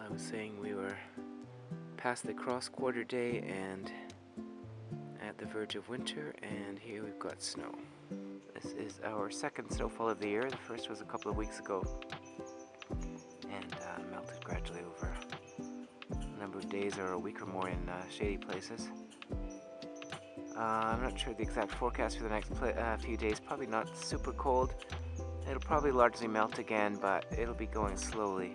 I was saying we were past the cross-quarter day and at the verge of winter, and here we've got snow. This is our second snowfall of the year. The first was a couple of weeks ago and melted gradually over a number of days or a week or more in shady places. I'm not sure the exact forecast for the next few days. Probably not super cold. It'll probably largely melt again, but it'll be going slowly.